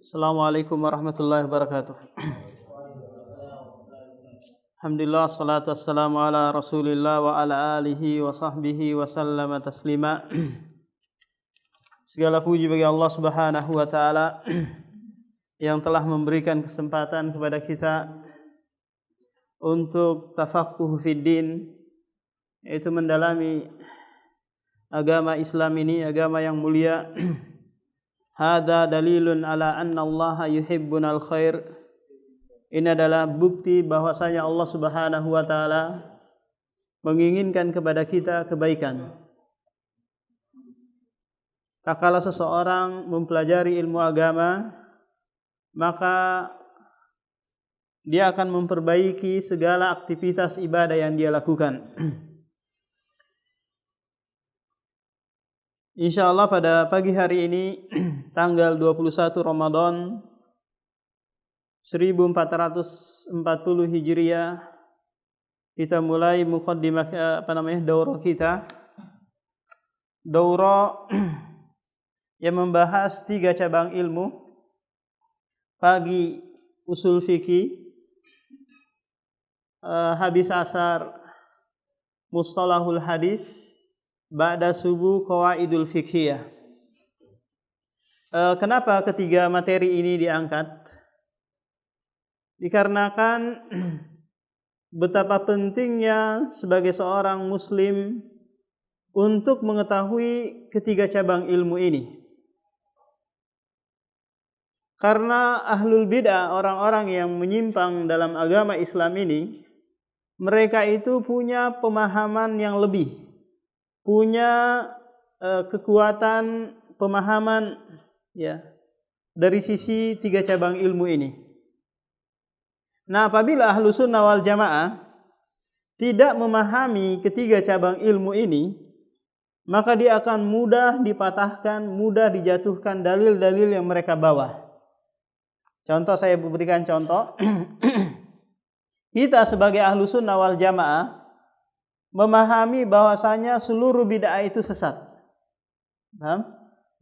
Assalamualaikum warahmatullahi wabarakatuh. Alhamdulillah, salatu wassalamu ala rasulillah wa ala alihi wa sahbihi wa sallama taslima. Segala puji bagi Allah subhanahu wa ta'ala yang telah memberikan kesempatan kepada kita untuk tafaqquh fid din, yaitu mendalami agama Islam ini, agama yang mulia. Hadza dalilun ala anna Allah yuhibbunal khair. Ini adalah bukti bahwasanya Allah Subhanahu wa taala menginginkan kepada kita kebaikan. Tatkala seseorang mempelajari ilmu agama, maka dia akan memperbaiki segala aktivitas ibadah yang dia lakukan. Insyaallah pada pagi hari ini tanggal 21 Ramadan 1440 Hijriah, kita mulai muqaddimah daurah kita. Daurah yang membahas 3 cabang ilmu. Pagi usul fikih, habis asar mustalahul hadis, ba'da subuh qawaidul fiqhiyah. Kenapa ketiga materi ini diangkat? Dikarenakan betapa pentingnya sebagai seorang muslim untuk mengetahui ketiga cabang ilmu ini. Karena ahlul bid'ah, orang-orang yang menyimpang dalam agama Islam ini, mereka itu punya pemahaman yang lebih, punya kekuatan pemahaman ya dari sisi 3 cabang ilmu ini. Nah, apabila ahlu sunnah wal jamaah tidak memahami ketiga cabang ilmu ini, maka dia akan mudah dipatahkan, mudah dijatuhkan dalil-dalil yang mereka bawa. Contoh, saya berikan contoh. Kita sebagai ahlu sunnah wal jamaah memahami bahwasanya seluruh bid'ah itu sesat.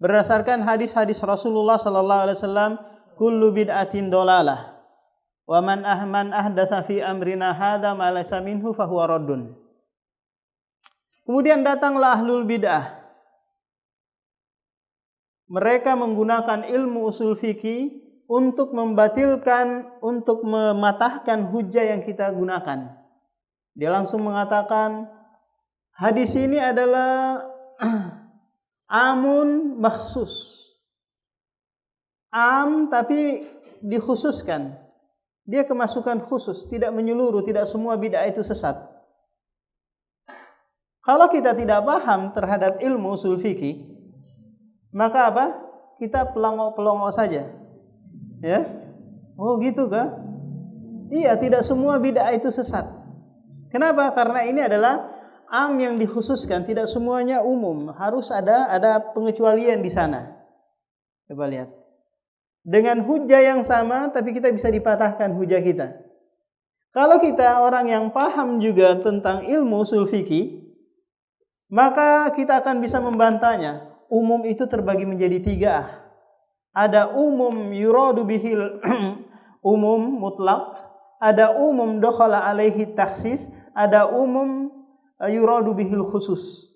Berdasarkan hadis-hadis Rasulullah sallallahu alaihi wasallam, kullu bid'atin dolalah. Wa man ahdatsa fi amrina hadza ma laysa minhu fahuwa raddun. Kemudian datanglah ahlul bid'ah. Mereka menggunakan ilmu usul fikih untuk membatilkan, untuk mematahkan hujah yang kita gunakan. Dia langsung mengatakan hadis ini adalah amun makhsus. Am tapi dikhususkan. Dia kemasukan khusus, tidak menyeluruh, tidak semua bid'ah itu sesat. Kalau kita tidak paham terhadap ilmu usul fikih, maka apa? Kita pelongok-pelongok saja. Ya? Oh gitu kah? Iya, tidak semua bid'ah itu sesat. Kenapa? Karena ini adalah am yang dikhususkan, tidak semuanya umum. Harus ada pengecualian di sana. Coba lihat. Dengan hujah yang sama, tapi kita bisa dipatahkan hujah kita. Kalau kita orang yang paham juga tentang ilmu usul fikih, maka kita akan bisa membantahnya. Umum itu terbagi menjadi 3. Ada umum yuradu bihil umum mutlak, ada umum dakhala alaihi takhsis, ada umum yuradu bihil khusus.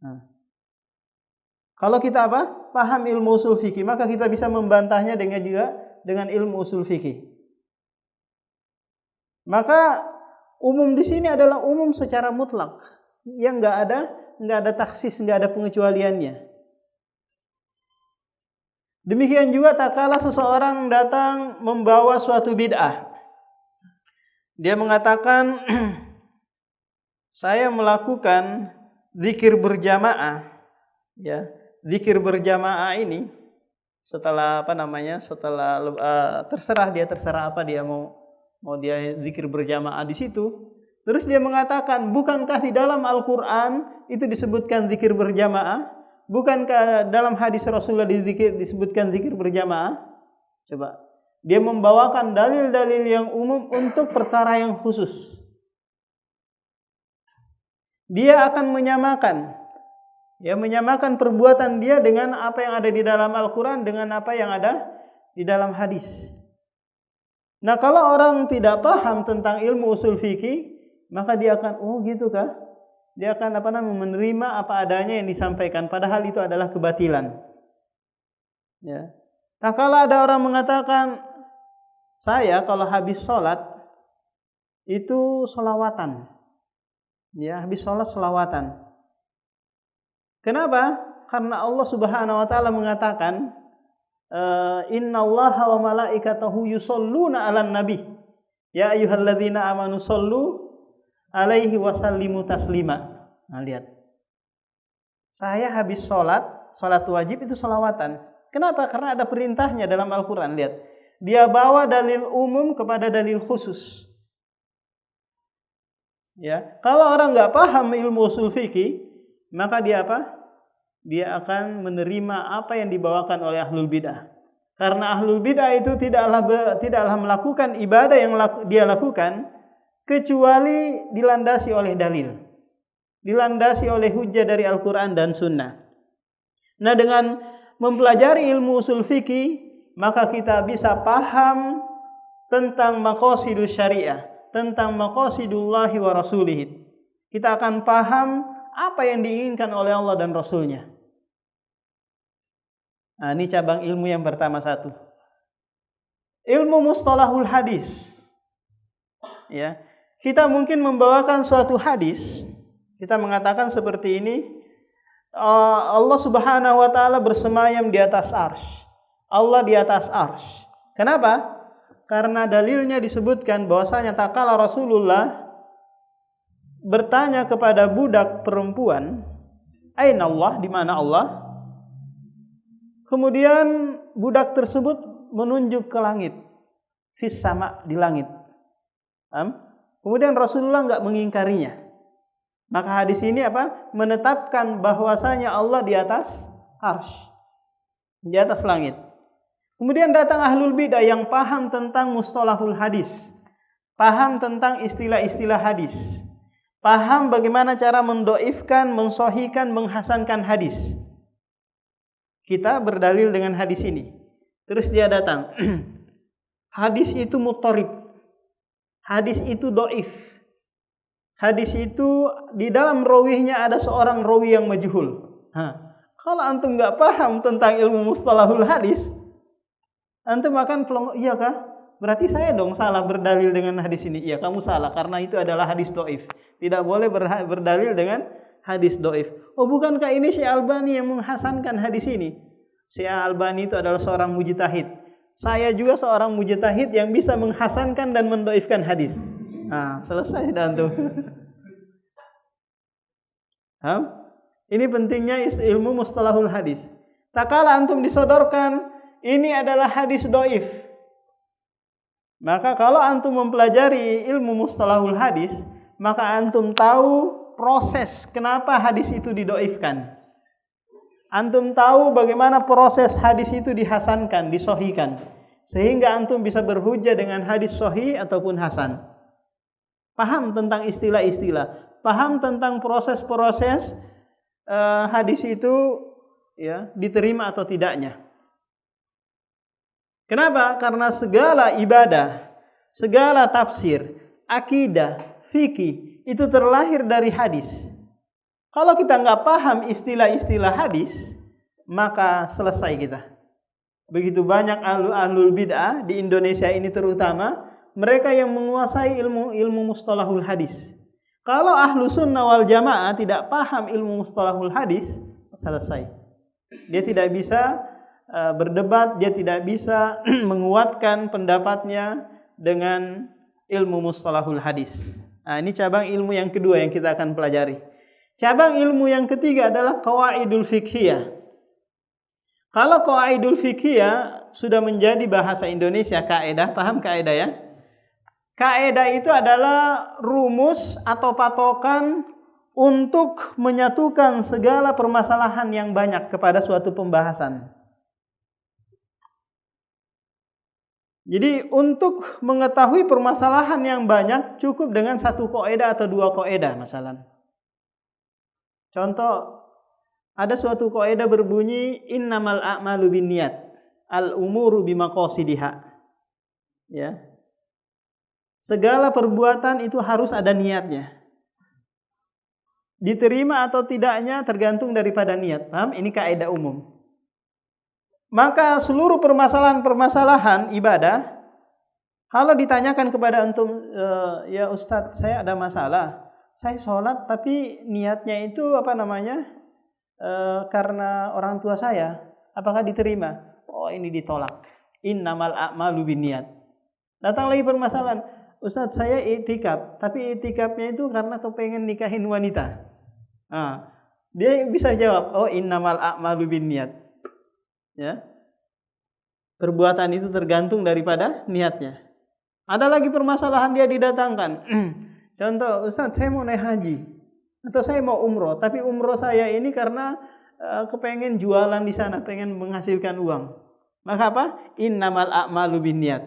Nah, kalau kita paham ilmu usul fikih, maka kita bisa membantahnya dengan ilmu usul fikih. Maka umum di sini adalah umum secara mutlak, yang enggak ada takhsis, enggak ada pengecualiannya. Demikian juga tatkala seseorang datang membawa suatu bid'ah. Dia mengatakan saya melakukan zikir berjamaah, ya. Zikir berjamaah ini setelah terserah apa dia mau dia zikir berjamaah di situ. Terus dia mengatakan, bukankah di dalam Al-Qur'an itu disebutkan zikir berjamaah? Bukankah dalam hadis Rasulullah disebutkan zikir berjamaah? Coba. Dia membawakan dalil-dalil yang umum untuk perkara yang khusus. Dia akan menyamakan perbuatan dia dengan apa yang ada di dalam Al-Quran, dengan apa yang ada di dalam hadis. Nah, kalau orang tidak paham tentang ilmu usul fikih, maka dia akan, oh gitu kah? Dia akan menerima apa adanya yang disampaikan, padahal itu adalah kebatilan. Ya. Nah, kalau ada orang mengatakan, saya kalau habis sholat itu sholawatan, ya habis sholat sholawatan. Kenapa? Karena Allah Subhanahu Wa Taala mengatakan, Innallaha wa malaikatahu yusholluna 'alan nabi. Ya ayyuhalladzina amanu shollu 'alaihi wa sallimu taslima. Nah, lihat. Saya habis sholat wajib itu sholawatan. Kenapa? Karena ada perintahnya dalam Al-Qur'an. Lihat. Dia bawa dalil umum kepada dalil khusus. Ya, kalau orang enggak paham ilmu usul fikih, maka dia apa? Dia akan menerima apa yang dibawakan oleh ahlul bidah. Karena ahlul bidah itu tidaklah melakukan ibadah yang dia lakukan kecuali dilandasi oleh dalil, dilandasi oleh hujjah dari Al-Quran dan Sunnah. Nah, dengan mempelajari ilmu usul fikih, maka kita bisa paham tentang maqasidus syariah, tentang maqasidullahi wa rasulih. Kita akan paham apa yang diinginkan oleh Allah dan Rasulnya. Nah, ini cabang ilmu yang pertama satu. Ilmu mustalahul hadis. Ya, kita mungkin membawakan suatu hadis, kita mengatakan seperti ini, Allah Subhanahu Wa Taala bersemayam di atas arsy. Allah di atas arsy. Kenapa? Karena dalilnya disebutkan bahwasanya tatkala Rasulullah bertanya kepada budak perempuan, "Aina Allah?" Di mana Allah? Kemudian budak tersebut menunjuk ke langit, fis sama, di langit. Kemudian Rasulullah enggak mengingkarinya. Maka hadis ini menetapkan bahwasanya Allah di atas arsy, di atas langit. Kemudian datang ahlul bidah yang paham tentang mustalahul hadis, paham tentang istilah-istilah hadis, paham bagaimana cara mendoifkan, mensahihkan, menghasankan hadis. Kita berdalil dengan hadis ini. Terus dia datang. Hadis itu muttarib. Hadis itu doif. Hadis itu di dalam rawihnya ada seorang rawi yang majhul. Kalau antum nggak paham tentang ilmu mustalahul hadis, antum akan pelongo, iya kah? Berarti saya dong salah berdalil dengan hadis ini. Iya, kamu salah karena itu adalah hadis doif. Tidak boleh berdalil dengan hadis doif. Oh, bukankah ini Syekh Albani yang menghasankan hadis ini? Syekh Albani itu adalah seorang mujtahid. Saya juga seorang mujtahid yang bisa menghasankan dan mendoifkan hadis. Nah, selesai dah tuh. Ini pentingnya ilmu mustalahul hadis. Tak kala antum disodorkan ini adalah hadis doif, maka kalau antum mempelajari ilmu mustalahul hadis, maka antum tahu proses kenapa hadis itu didoifkan. Antum tahu bagaimana proses hadis itu dihasankan, disahihkan, sehingga antum bisa berhujjah dengan hadis sahih ataupun hasan. Paham tentang istilah-istilah, paham tentang proses-proses hadis itu ya diterima atau tidaknya. Kenapa? Karena segala ibadah, segala tafsir, akidah, fikih itu terlahir dari hadis. Kalau kita nggak paham istilah-istilah hadis, maka selesai kita. Begitu banyak ahlul bid'ah di Indonesia ini terutama, mereka yang menguasai ilmu mustalahul hadis. Kalau ahlu sunnah wal jamaah tidak paham ilmu mustalahul hadis, selesai. Dia tidak bisa berdebat, dia tidak bisa menguatkan pendapatnya dengan ilmu mustalahul hadis. Nah, ini cabang ilmu yang kedua yang kita akan pelajari. Cabang ilmu yang ketiga adalah qawaidul fiqhiyah. Kalau qawaidul fiqhiyah sudah menjadi bahasa Indonesia, kaidah, paham kaidah ya? Kaidah itu adalah rumus atau patokan untuk menyatukan segala permasalahan yang banyak kepada suatu pembahasan. Jadi untuk mengetahui permasalahan yang banyak cukup dengan satu kaidah atau dua kaidah masalah. Contoh, ada suatu kaidah berbunyi innamal a'malu binniyat. al-umuru bimaqasidiha. Ya. Segala perbuatan itu harus ada niatnya. Diterima atau tidaknya tergantung daripada niat. Paham? Ini kaidah umum. Maka seluruh permasalahan-permasalahan ibadah, kalau ditanyakan kepada antum, ya Ustadz, saya ada masalah. Saya sholat tapi niatnya itu karena orang tua saya. Apakah diterima? Oh, ini ditolak. Innamal a'malu binniyat. Datang lagi permasalahan. Ustadz, saya i'tikaf, tapi i'tikafnya itu karena kepengen nikahin wanita. Nah, dia bisa jawab, oh innamal a'malu binniyat. Ya. Perbuatan itu tergantung daripada niatnya. Ada lagi permasalahan dia didatangkan. Contoh, Ustadz, saya mau naik haji atau saya mau umroh, tapi umroh saya ini karena kepengen jualan di sana, pengen menghasilkan uang. Maka apa? Innamal a'malu binniyat.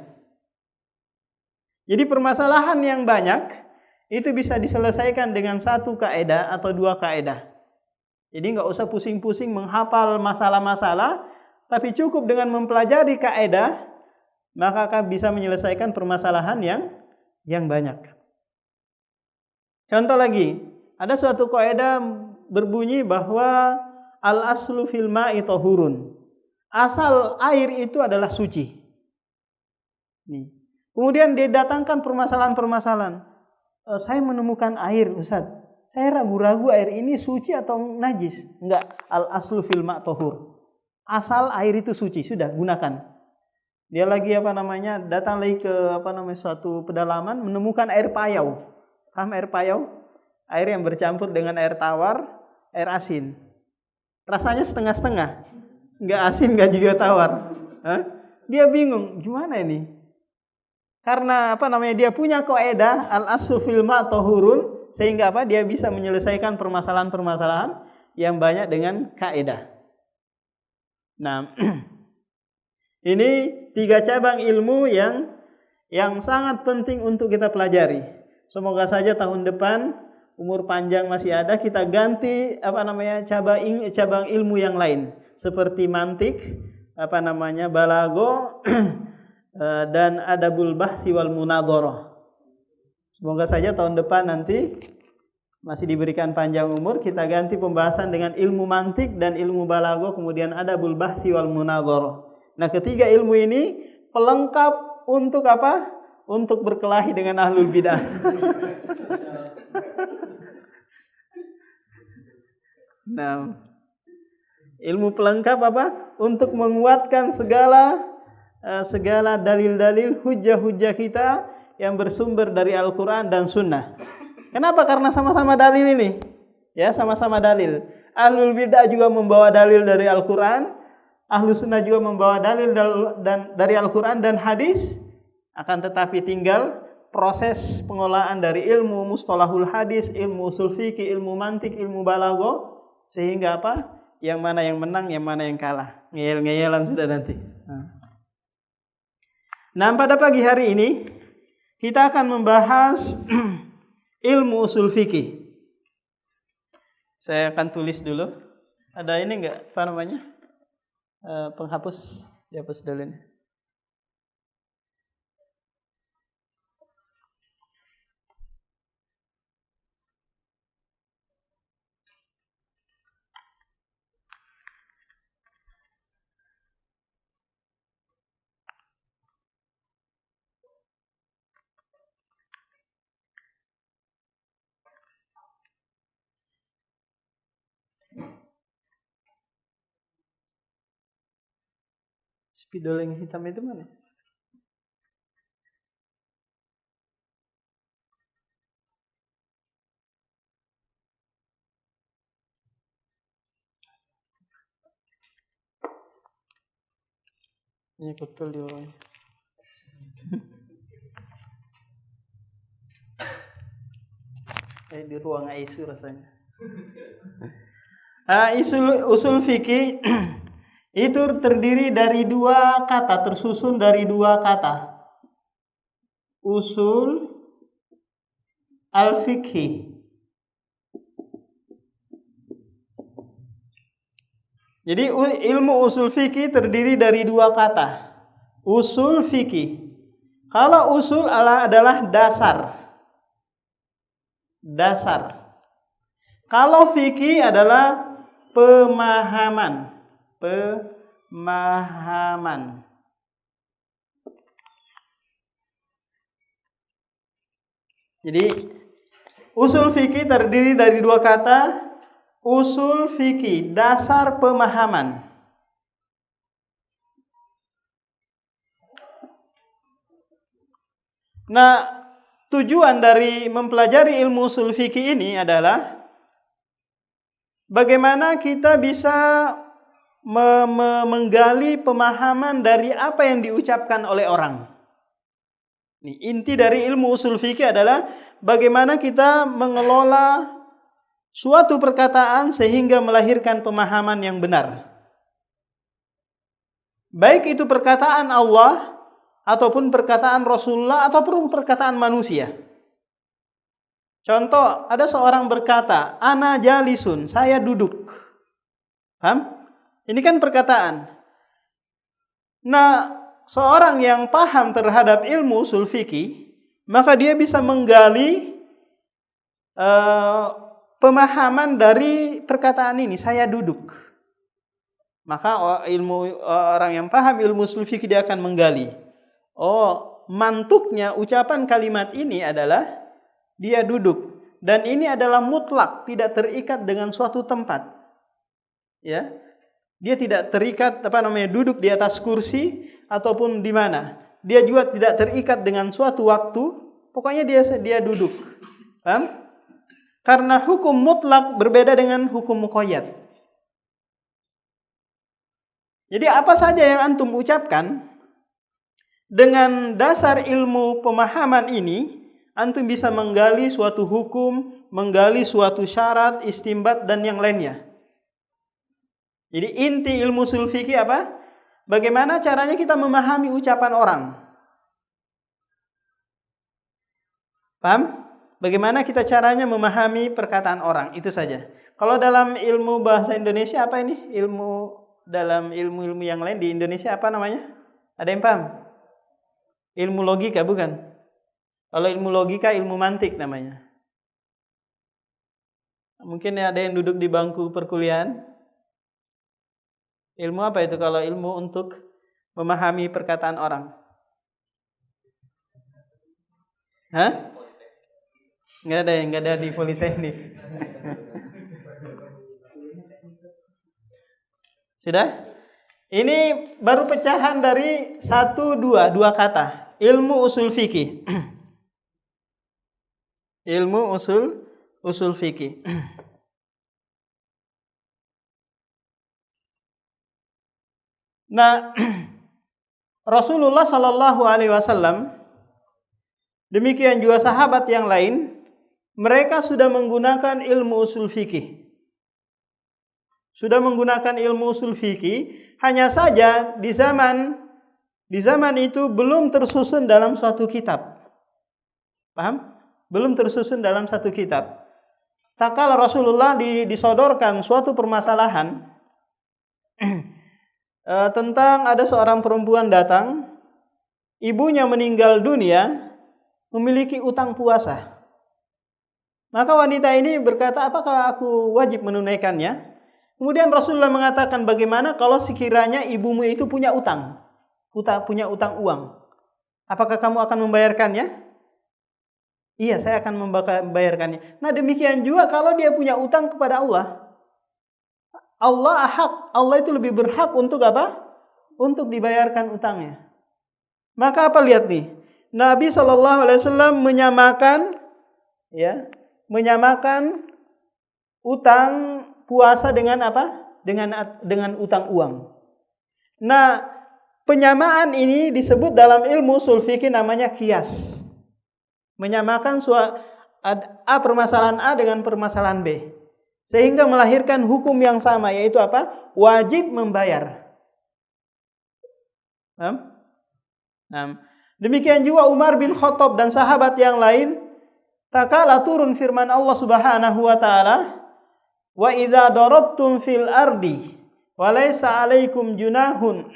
Jadi permasalahan yang banyak itu bisa diselesaikan dengan satu kaidah atau dua kaidah. Jadi nggak usah pusing-pusing menghafal masalah-masalah, tapi cukup dengan mempelajari kaidah, maka akan bisa menyelesaikan permasalahan yang banyak. Contoh lagi, ada suatu kaidah berbunyi bahwa al-aslu fil ma'i tahurun. Asal air itu adalah suci. Nih. Kemudian didatangkan permasalahan-permasalahan. Saya menemukan air, Ustaz. Saya ragu-ragu air ini suci atau najis. Enggak, al-aslu fil ma' tahur. Asal air itu suci, sudah gunakan. Dia lagi datang lagi ke suatu pedalaman, menemukan air payau. Paham air payau? Air yang bercampur dengan air tawar, air asin. Rasanya setengah-setengah. Enggak asin, enggak juga tawar. Dia bingung, gimana ini? Karena dia punya kaidah al-aslu fil ma' tahurun, sehingga dia bisa menyelesaikan permasalahan-permasalahan yang banyak dengan kaidah. Nah, ini 3 cabang ilmu yang sangat penting untuk kita pelajari. Semoga saja tahun depan umur panjang masih ada, kita ganti cabang ilmu yang lain seperti mantik, balago dan adabul bahsi wal munadharah. Semoga saja tahun depan nanti masih diberikan panjang umur, kita ganti pembahasan dengan ilmu mantik dan ilmu balago, kemudian adabul bahsi wal munadharah. Nah, ketiga ilmu ini pelengkap untuk apa? Untuk berkelahi dengan ahlul bidah. Nah, ilmu pelengkap untuk menguatkan segala dalil-dalil, hujah-hujah kita yang bersumber dari Al-Quran dan Sunnah. Kenapa? Karena sama-sama dalil ini. Ya, sama-sama dalil. Ahlul bidah juga membawa dalil dari Al-Quran, Ahlus Sunnah juga membawa dalil dari Al-Quran dan hadis. Akan tetapi tinggal proses pengolahan dari ilmu mustalahul hadis, ilmu usul fikih, ilmu mantik, ilmu balago, sehingga yang mana yang menang, yang mana yang kalah. Ngeyel-ngeyelan sudah nanti. Nah, pada pagi hari ini kita akan membahas ilmu usul fikih. Saya akan tulis dulu. Ada ini enggak penghapus? Dihapus dulu ini. Spidol yang hitam itu mana? Ini betul di bawahnya. Di ruang ICU rasanya. Usul fikih itu terdiri dari 2 kata, tersusun dari 2 kata. Usul al-fikhi. Jadi ilmu usul fikih terdiri dari dua kata. Usul fikih. Kalau usul adalah dasar. Dasar. Kalau fikih adalah pemahaman. Pemahaman. Jadi usul fikih terdiri dari dua kata. Usul fikih, dasar pemahaman. Nah, tujuan dari mempelajari ilmu usul fikih ini adalah bagaimana kita bisa menggali pemahaman dari apa yang diucapkan oleh orang. Inti dari ilmu usul fikih adalah bagaimana kita mengelola suatu perkataan sehingga melahirkan pemahaman yang benar. Baik itu perkataan Allah ataupun perkataan Rasulullah ataupun perkataan manusia. Contoh, ada seorang berkata, "Ana jalisun," saya duduk. Paham? Ini kan perkataan. Nah, seorang yang paham terhadap ilmu usul fikih, maka dia bisa menggali pemahaman dari perkataan ini, saya duduk. Maka orang yang paham ilmu usul fikih dia akan menggali. Oh, mantuknya ucapan kalimat ini adalah dia duduk, dan ini adalah mutlak, tidak terikat dengan suatu tempat. Ya. Dia tidak terikat duduk di atas kursi ataupun di mana. Dia juga tidak terikat dengan suatu waktu, pokoknya dia duduk. Paham? Karena hukum mutlak berbeda dengan hukum muqayyad. Jadi apa saja yang antum ucapkan, dengan dasar ilmu pemahaman ini, antum bisa menggali suatu hukum, menggali suatu syarat, istimbat, dan yang lainnya. Jadi inti ilmu ushul fikih apa? Bagaimana caranya kita memahami ucapan orang. Paham? Bagaimana kita caranya memahami perkataan orang, itu saja. Kalau dalam ilmu bahasa Indonesia apa ini? Dalam ilmu-ilmu yang lain di Indonesia apa namanya? Ada yang paham? Ilmu logika bukan? Kalau ilmu logika ilmu mantik namanya. Mungkin ada yang duduk di bangku perkuliahan. Ilmu apa itu kalau ilmu untuk memahami perkataan orang? Hah? Nggak ada di Politeknik. Sudah? Ini baru pecahan dari dua kata. Ilmu usul fikih. Ilmu usul fikih. Nah, Rasulullah Shallallahu Alaihi Wasallam, demikian juga sahabat yang lain, mereka sudah menggunakan ilmu usul fikih. Sudah menggunakan ilmu usul fikih, hanya saja di zaman itu belum tersusun dalam suatu kitab. Paham? Belum tersusun dalam satu kitab. Tak kala Rasulullah disodorkan suatu permasalahan tentang ada seorang perempuan datang, ibunya meninggal dunia, memiliki utang puasa. Maka wanita ini berkata, apakah aku wajib menunaikannya? Kemudian Rasulullah mengatakan, bagaimana kalau sekiranya ibumu itu punya utang uang? Apakah kamu akan membayarkannya? Iya, saya akan membayarkannya. Nah, demikian juga kalau dia punya utang kepada Allah. Allah itu lebih berhak untuk apa? Untuk dibayarkan utangnya. Maka apa, lihat nih. Nabi SAW menyamakan utang puasa dengan apa? Dengan utang uang. Nah, penyamaan ini disebut dalam ilmu ushul fikih namanya qiyas. Menyamakan permasalahan A dengan permasalahan B. Sehingga melahirkan hukum yang sama, yaitu apa? Wajib membayar. Demikian juga Umar bin Khattab dan sahabat yang lain, tak kala turun firman Allah Subhanahu wa taala, "Wa idza darabtum fil ardi Walaysa 'alaikum junahun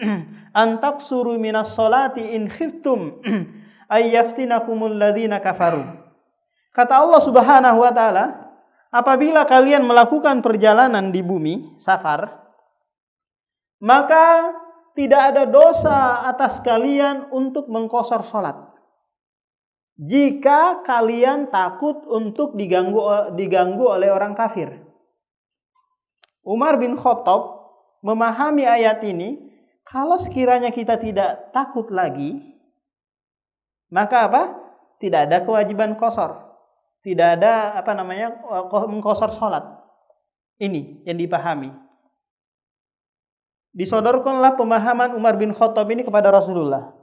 an taqsuru minas sholati in khiftum ay yaftinakumul ladzina kafaru. Kata Allah Subhanahu wa taala, apabila kalian melakukan perjalanan di bumi, safar, maka tidak ada dosa atas kalian untuk mengqashar salat. Jika kalian takut untuk diganggu oleh orang kafir. Umar bin Khattab memahami ayat ini, kalau sekiranya kita tidak takut lagi, maka apa? Tidak ada kewajiban qashar. Tidak ada mengqashar salat. Ini yang dipahami. Disodorkanlah pemahaman Umar bin Khattab ini kepada Rasulullah.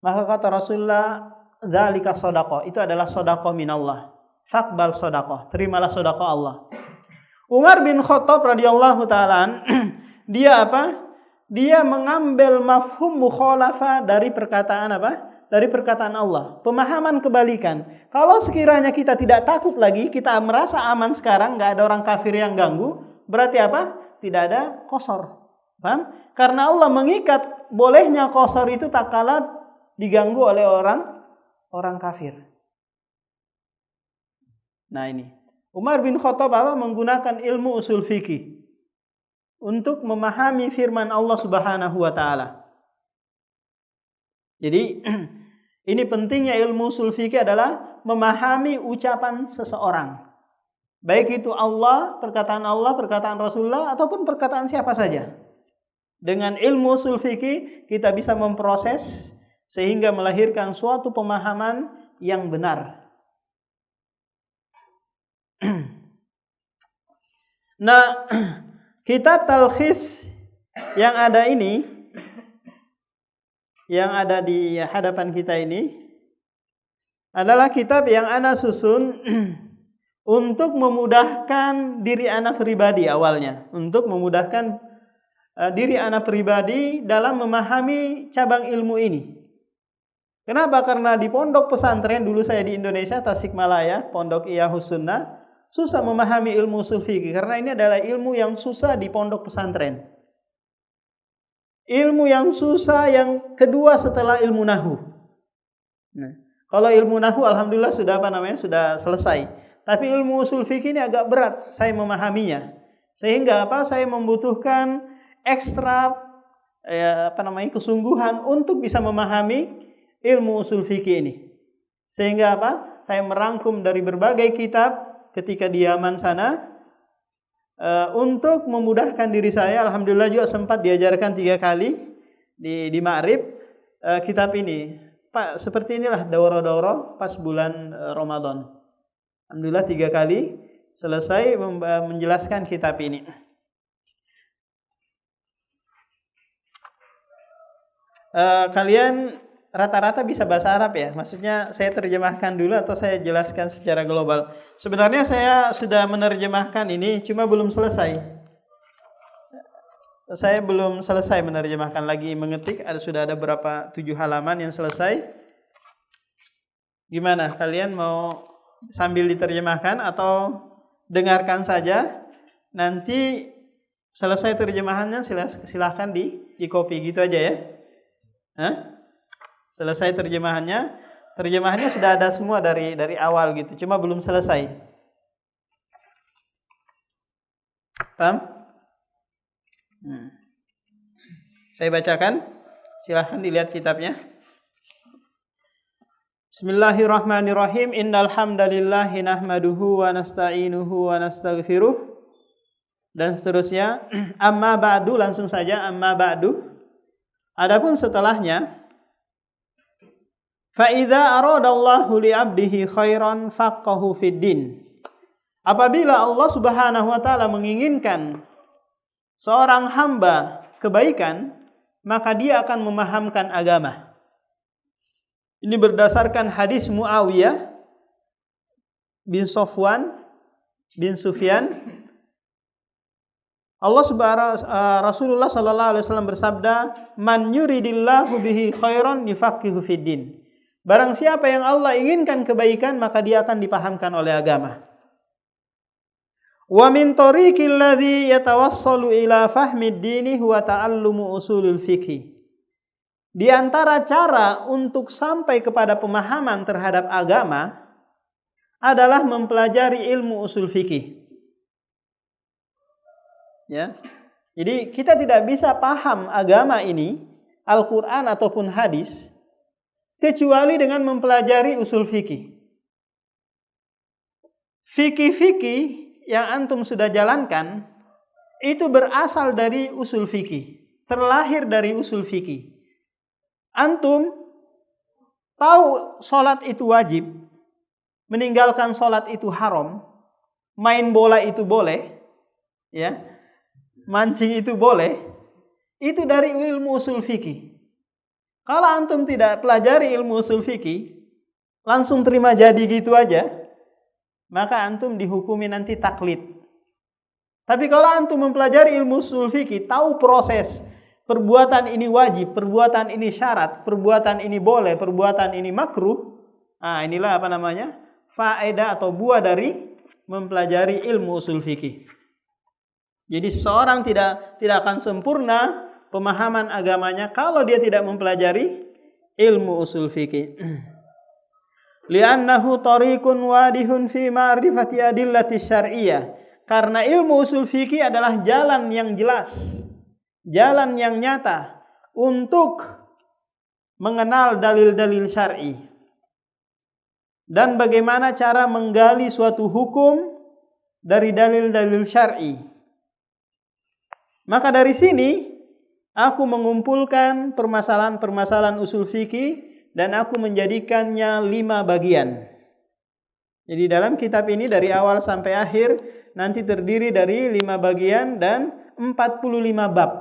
Maka kata Rasulullah, dzalika shadaqah, itu adalah shadaqah minallah. Faqbal shadaqah, terimalah shadaqah Allah. Umar bin Khattab radhiyallahu taala dia apa? Dia mengambil mafhum mukhalafa dari perkataan apa? Dari perkataan Allah. Pemahaman kebalikan. Kalau sekiranya kita tidak takut lagi, kita merasa aman sekarang, nggak ada orang kafir yang ganggu, berarti apa? Tidak ada qashar. Paham? Karena Allah mengikat bolehnya qashar itu tak kala diganggu oleh orang kafir. Nah ini. Umar bin Khattab menggunakan ilmu usul fikih untuk memahami firman Allah Subhanahu wa taala. Jadi ini pentingnya ilmu usul fikih adalah memahami ucapan seseorang. Baik itu Allah, perkataan Rasulullah ataupun perkataan siapa saja. Dengan ilmu usul fikih kita bisa memproses sehingga melahirkan suatu pemahaman yang benar. Nah, kitab talkhis yang ada ini, yang ada di hadapan kita ini adalah kitab yang ana susun untuk memudahkan diri ana pribadi awalnya, untuk memudahkan diri ana pribadi dalam memahami cabang ilmu ini. Kenapa? Karena di pondok pesantren dulu saya di Indonesia, Tasikmalaya, Pondok Iyahus Sunnah, susah memahami ilmu usul fikih karena ini adalah ilmu yang susah di pondok pesantren. Ilmu yang susah yang kedua setelah ilmu nahwu. Nah, kalau ilmu nahwu alhamdulillah sudah sudah selesai. Tapi ilmu usul fikih ini agak berat saya memahaminya. Sehingga saya membutuhkan ekstra kesungguhan untuk bisa memahami ilmu usul fikih ini. Sehingga saya merangkum dari berbagai kitab ketika di Yaman sana untuk memudahkan diri saya. Alhamdulillah juga sempat diajarkan 3 kali di Ma'rib kitab ini. Pak, seperti inilah daurah-daurah pas bulan Ramadan. Alhamdulillah 3 kali selesai menjelaskan kitab ini. Kalian rata-rata bisa bahasa Arab ya? Maksudnya saya terjemahkan dulu atau saya jelaskan secara global? Sebenarnya saya sudah menerjemahkan ini, cuma belum selesai. Saya belum selesai menerjemahkan, lagi mengetik, sudah ada berapa 7 halaman yang selesai. Gimana? Kalian mau sambil diterjemahkan atau dengarkan saja? Nanti selesai terjemahannya silahkan di copy gitu aja ya. Selesai terjemahannya sudah ada semua dari awal gitu, cuma belum selesai. Paham? Saya bacakan, silahkan dilihat kitabnya. Bismillahirrahmanirrahim. Innal hamdalillahi nahmaduhu wa nasta'inuhu wa nastaghfiruh, dan seterusnya. Amma ba'du, langsung saja amma ba'du. Adapun setelahnya, fa idza aradallahu li 'abdihi khairan faqahu fid din. Apabila Allah Subhanahu wa taala menginginkan seorang hamba kebaikan, maka dia akan memahamkan agama. Ini berdasarkan hadis Muawiyah bin bin Sufyan. Rasulullah sallallahu alaihi wasallam bersabda, "Man yuridillahu bihi khairan yufaqihu fid din." Barang siapa yang Allah inginkan kebaikan, maka dia akan dipahamkan oleh agama. Wa min tariqil ladzi yatawassalu ila fahmid dini huwa ta'allumu usulul fiqh. Di antara cara untuk sampai kepada pemahaman terhadap agama adalah mempelajari ilmu usul fikih. Ya. Jadi kita tidak bisa paham agama ini, Al-Quran ataupun hadis, kecuali dengan mempelajari usul fikih. Fikih-fikih yang antum sudah jalankan itu berasal dari usul fikih, terlahir dari usul fikih. Antum tahu sholat itu wajib, meninggalkan sholat itu haram, main bola itu boleh, ya, mancing itu boleh, itu dari ilmu usul fikih. Kalau antum tidak pelajari ilmu usul fikih, langsung terima jadi gitu aja, maka antum dihukumi nanti taklid. Tapi kalau antum mempelajari ilmu usul fikih, tahu proses perbuatan ini wajib, perbuatan ini syarat, perbuatan ini boleh, perbuatan ini makruh, nah inilah apa namanya? Faedah atau buah dari mempelajari ilmu usul fikih. Jadi seorang tidak akan sempurna pemahaman agamanya kalau dia tidak mempelajari ilmu usul fikih. Li'annahu tariqun wadihun fi ma'rifati adillati syar'iyyah. Karena ilmu usul fikih adalah jalan yang jelas, jalan yang nyata untuk mengenal dalil-dalil syar'i dan bagaimana cara menggali suatu hukum dari dalil-dalil syar'i. Maka dari sini aku mengumpulkan permasalahan-permasalahan usul fikih dan aku menjadikannya 5 bagian. Jadi dalam kitab ini dari awal sampai akhir nanti terdiri dari 5 bagian dan 45 bab.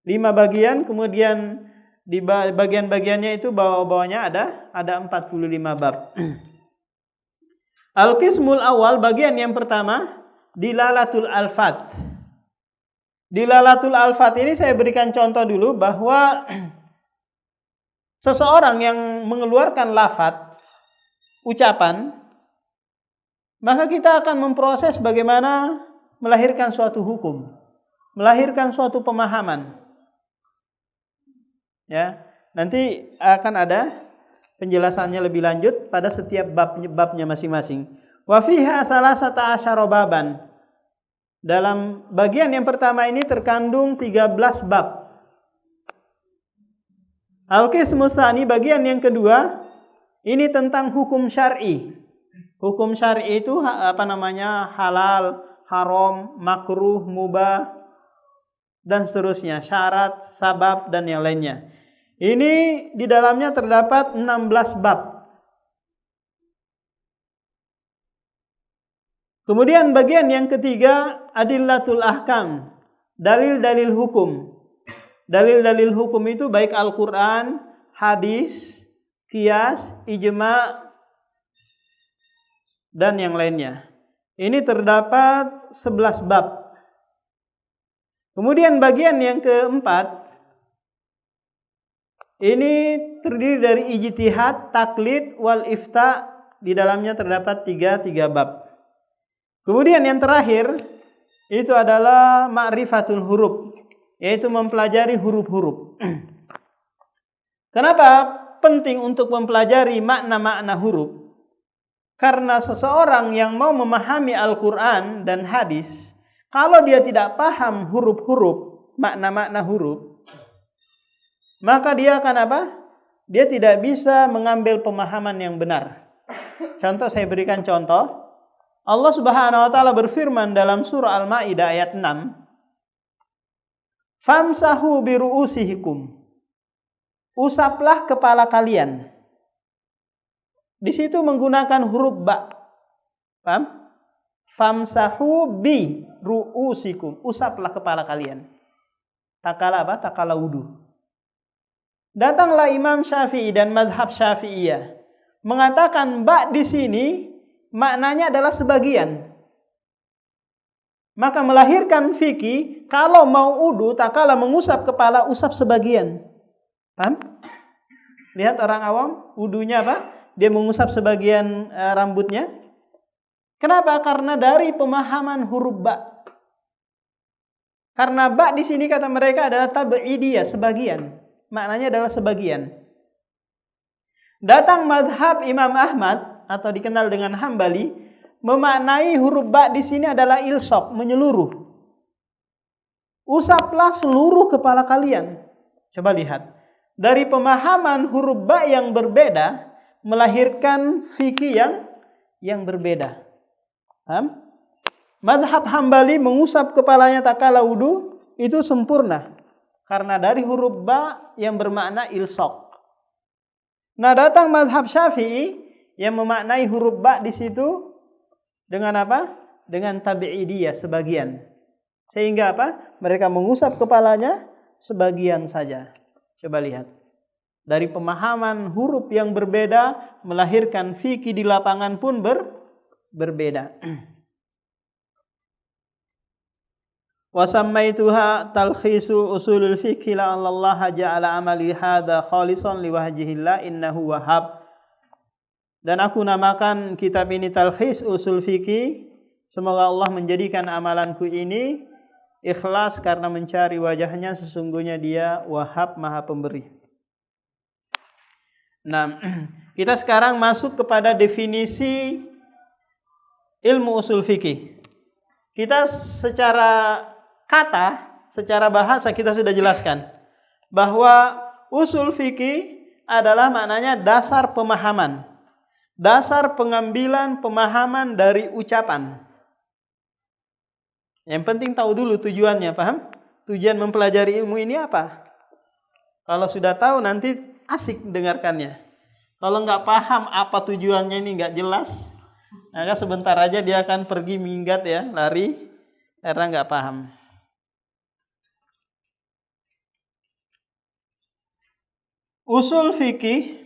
5 bagian, kemudian di bagian-bagiannya itu bawah-bawahnya ada 45 bab. Al-qismul awal, bagian yang pertama, dilalatul alfat. Dilalatul alfat ini saya berikan contoh dulu bahwa seseorang yang mengeluarkan lafaz, ucapan, maka kita akan memproses bagaimana melahirkan suatu hukum, melahirkan suatu pemahaman. Ya, nanti akan ada penjelasannya lebih lanjut pada setiap babnya masing-masing. Wa fiha salasata asyara baban. Dalam bagian yang pertama ini terkandung 13 bab. Al-qismu tsani, bagian yang kedua, ini tentang hukum syar'i. Hukum syar'i itu apa namanya? Halal, haram, makruh, mubah dan seterusnya, syarat, sabab dan yang lainnya. Ini di dalamnya terdapat 16 bab. Kemudian bagian yang ketiga, adillatul ahkam, dalil-dalil hukum. Dalil-dalil hukum itu baik Al-Quran, hadis, qiyas, ijma, dan yang lainnya. Ini terdapat 11 bab. Kemudian bagian yang keempat, ini terdiri dari ijtihad, taklid, wal ifta. Di dalamnya terdapat 3 bab. Kemudian yang terakhir itu adalah ma'rifatul huruf, yaitu mempelajari huruf-huruf. Kenapa penting untuk mempelajari makna-makna huruf? Karena seseorang yang mau memahami Al-Quran dan hadis, kalau dia tidak paham huruf-huruf, makna-makna huruf, maka dia akan apa? Dia tidak bisa mengambil pemahaman yang benar. Contoh, saya berikan contoh. Allah Subhanahu wa taala berfirman dalam surah Al-Maidah ayat 6, "Famsahu biru'usihikum." Usaplah kepala kalian. Di situ menggunakan huruf ba. Paham? Famsahu bi ru'usikum. Usaplah kepala kalian. Takala apa? Takala wudu. Datanglah Imam Syafi'i dan madhab Syafi'iyah mengatakan ba di sini maknanya adalah sebagian. Maka melahirkan fikih, kalau mau wudu, tak kala mengusap kepala, usap sebagian. Paham? Lihat orang awam, wudunya apa? Dia mengusap sebagian rambutnya. Kenapa? Karena dari pemahaman huruf ba. Karena ba di sini kata mereka adalah tab'idiyah, sebagian. Maknanya adalah sebagian. Datang madhab Imam Ahmad atau dikenal dengan Hambali, memaknai huruf ba di sini adalah ilsok, menyeluruh. Usaplah seluruh kepala kalian. Coba lihat. Dari pemahaman huruf ba yang berbeda melahirkan fikih yang berbeda. Paham? Madhab Hambali mengusap kepalanya tak kala wudu itu sempurna karena dari huruf ba yang bermakna ilsok. Nah, datang madhab Syafi'i yang memaknai huruf ba di situ dengan apa? Dengan tabi'idiyah, sebagian. Sehingga apa? Mereka mengusap kepalanya sebagian saja. Coba lihat. Dari pemahaman huruf yang berbeda melahirkan fikih di lapangan pun berbeda. Wa sammaituha talkhisu usulul fiqh la'allallaha ja'ala amali hadza khalisan liwajhillah innahu wahhab. Dan aku namakan kitab ini talkhis usul fikih. Semoga Allah menjadikan amalanku ini ikhlas karena mencari wajahnya, sesungguhnya Dia Wahhab, Maha Pemberi. Nah, kita sekarang masuk kepada definisi ilmu usul fikih. Kita secara kata, secara bahasa kita sudah jelaskan bahwa usul fikih adalah maknanya dasar pemahaman, dasar pengambilan pemahaman dari ucapan. Yang penting tahu dulu tujuannya, paham? Tujuan mempelajari ilmu ini apa? Kalau sudah tahu nanti asik dengarkannya. Kalau nggak paham apa tujuannya ini nggak jelas, maka sebentar aja dia akan pergi minggat ya, lari karena nggak paham. Usul fikih,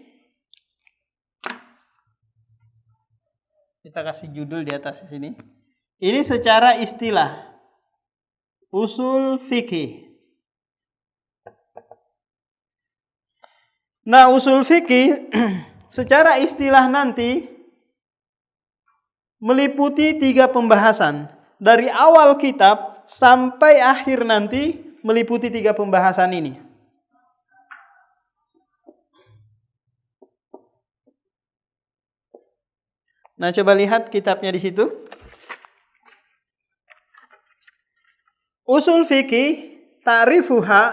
kita kasih judul di atas sini. Ini secara istilah usul fikih. Nah, usul fikih secara istilah nanti meliputi 3 pembahasan. Dari awal kitab sampai akhir nanti meliputi 3 pembahasan ini. Nah, coba lihat kitabnya di situ. Usul fikih ta'rifuha,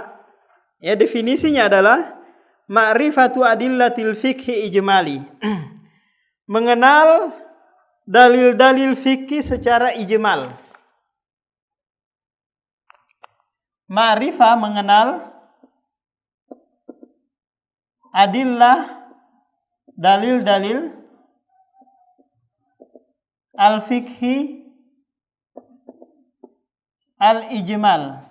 ya definisinya adalah ma'rifatu adillatil fikhi ijmali. Mengenal dalil-dalil fikih secara ijmal. Ma'rifah mengenal adillah, dalil-dalil al-fikhi al-ijmal,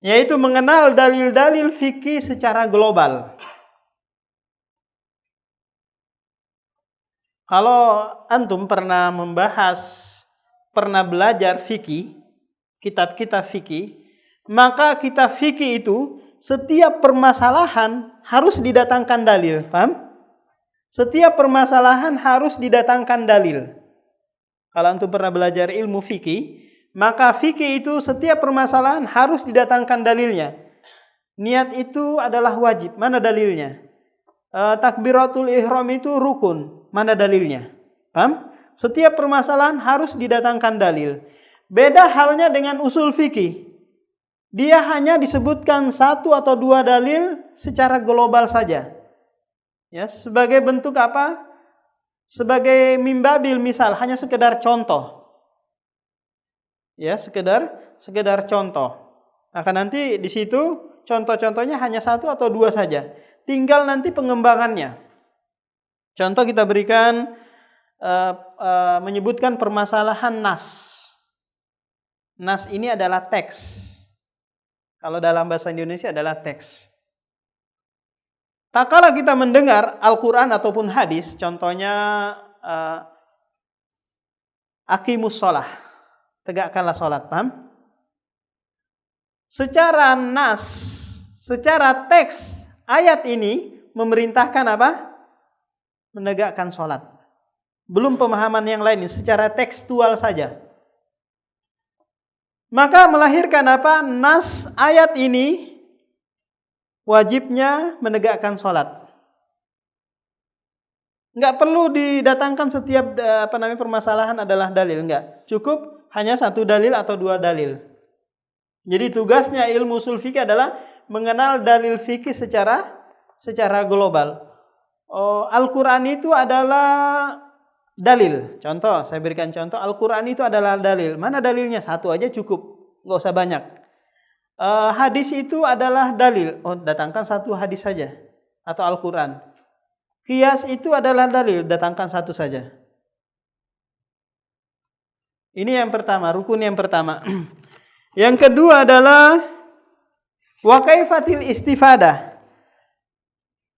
yaitu mengenal dalil-dalil fikih secara global. Kalau antum pernah belajar fikih, kitab-kitab fikih, maka kitab fikih itu setiap permasalahan harus didatangkan dalil, paham? Setiap permasalahan harus didatangkan dalil. Kalau antum pernah belajar ilmu fikih, maka fikih itu setiap permasalahan harus didatangkan dalilnya. Niat itu adalah wajib, mana dalilnya? Takbiratul ihram itu rukun, mana dalilnya? Paham? Setiap permasalahan harus didatangkan dalil. Beda halnya dengan usul fikih. Dia hanya disebutkan 1 atau 2 dalil secara global saja. Ya, sebagai bentuk apa? Sebagai mimbabil misal, hanya sekedar contoh. Ya, sekedar contoh. Maka nanti di situ contoh-contohnya hanya 1 atau 2 saja. Tinggal nanti pengembangannya. Contoh kita berikan menyebutkan permasalahan nas. Nas ini adalah teks. Kalau dalam bahasa Indonesia adalah teks. Tak kala kita mendengar Al-Quran ataupun hadis, contohnya aqimus sholah, tegakkanlah sholat, paham? Secara nas, secara teks, ayat ini memerintahkan apa? Menegakkan sholat. Belum pemahaman yang lain, secara tekstual saja. Maka melahirkan apa? Nas ayat ini wajibnya menegakkan sholat. Enggak perlu didatangkan setiap permasalahan adalah dalil, enggak. Cukup hanya satu dalil atau dua dalil. Jadi tugasnya ilmu ushul fikih adalah mengenal dalil fikih secara global. Al-Quran itu adalah dalil. Contoh, saya berikan contoh. Al-Quran itu adalah dalil. Mana dalilnya? Satu aja cukup, enggak usah banyak. Hadis itu adalah dalil. Datangkan satu hadis saja atau Al-Quran. Qiyas itu adalah dalil, datangkan satu saja. Ini yang pertama, rukun yang pertama. Yang kedua adalah wa kaifatil istifadah.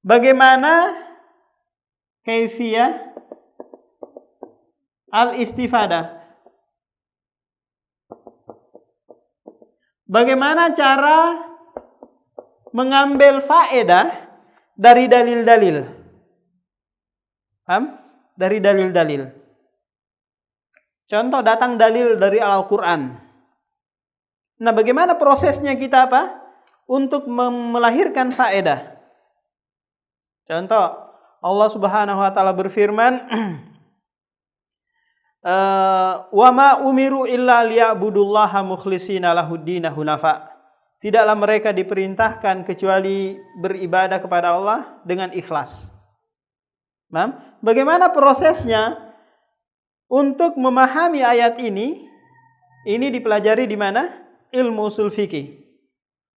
Bagaimana kaifiyah al-istifadah? Bagaimana cara mengambil faedah dari dalil-dalil? Dari dalil-dalil. Contoh, datang dalil dari Al-Quran. Nah, bagaimana prosesnya kita apa? Untuk melahirkan faedah. Contoh, Allah Subhanahu wa taala berfirman, "Wa ma umiru illa liya'budullaha mukhlishina lahuddina hunafa." Tidaklah mereka diperintahkan kecuali beribadah kepada Allah dengan ikhlas. Bagaimana prosesnya untuk memahami ayat ini? Ini dipelajari di mana? Ilmu ushul fikih.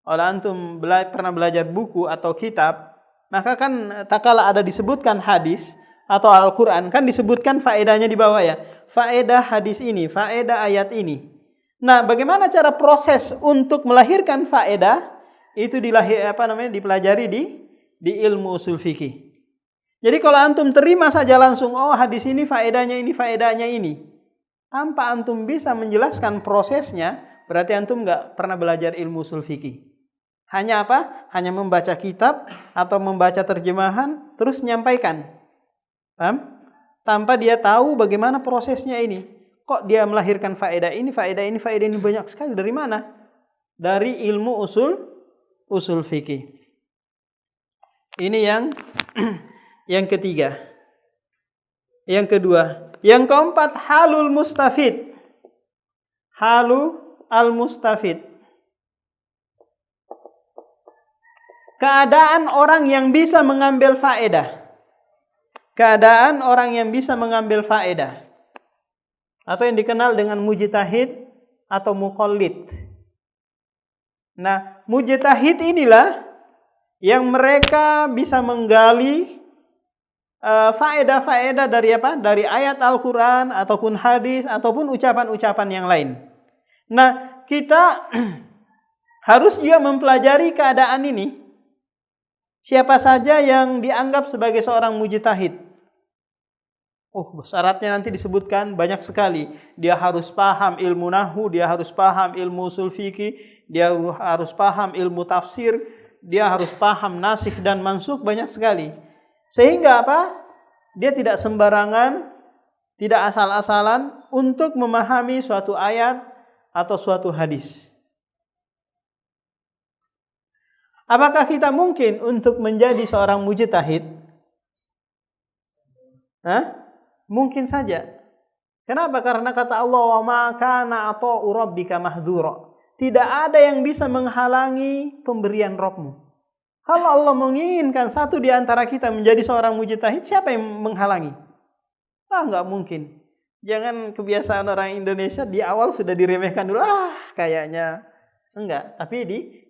Kalau antum pernah belajar buku atau kitab, maka kan tak kala ada disebutkan hadis atau Al-Quran, kan disebutkan faedahnya di bawah ya. Faedah hadis ini, faedah ayat ini. Nah, bagaimana cara proses untuk melahirkan faedah? Itu dipelajari di ilmu ushul fikih. Jadi kalau antum terima saja langsung, hadis ini faedahnya ini, faedahnya ini, tanpa antum bisa menjelaskan prosesnya, berarti antum nggak pernah belajar ilmu ushul fikih. Hanya apa? Hanya membaca kitab atau membaca terjemahan, terus nyampaikan. Paham? Tanpa dia tahu bagaimana prosesnya ini. Kok dia melahirkan faedah ini, faedah ini, faedah ini banyak sekali. Dari mana? Dari ilmu ushul fikih. Ini yang ketiga. Yang kedua. Yang keempat, halul mustafid. Halu al-mustafid. Keadaan orang yang bisa mengambil faedah. Keadaan orang yang bisa mengambil faedah. Atau yang dikenal dengan mujtahid atau muqallid. Nah, mujtahid inilah yang mereka bisa menggali faedah-faedah dari apa? Dari ayat Al-Quran ataupun hadis ataupun ucapan-ucapan yang lain. Nah, kita harus juga mempelajari keadaan ini. Siapa saja yang dianggap sebagai seorang mujtahid? Syaratnya nanti disebutkan banyak sekali. Dia harus paham ilmu nahwu, dia harus paham ilmu ushul fikih, dia harus paham ilmu tafsir, dia harus paham nasikh dan mansukh, banyak sekali. Sehingga apa? Dia tidak sembarangan, tidak asal-asalan untuk memahami suatu ayat atau suatu hadis. Apakah kita mungkin untuk menjadi seorang mujtahid? Mungkin saja. Kenapa? Karena kata Allah, "Wa ma kana ata'u rabbika mahdhura." Tidak ada yang bisa menghalangi pemberian Rabbmu. Kalau Allah menginginkan satu di antara kita menjadi seorang mujtahid, siapa yang menghalangi? Enggak mungkin. Jangan kebiasaan orang Indonesia di awal sudah diremehkan dulu. Kayaknya enggak. Tapi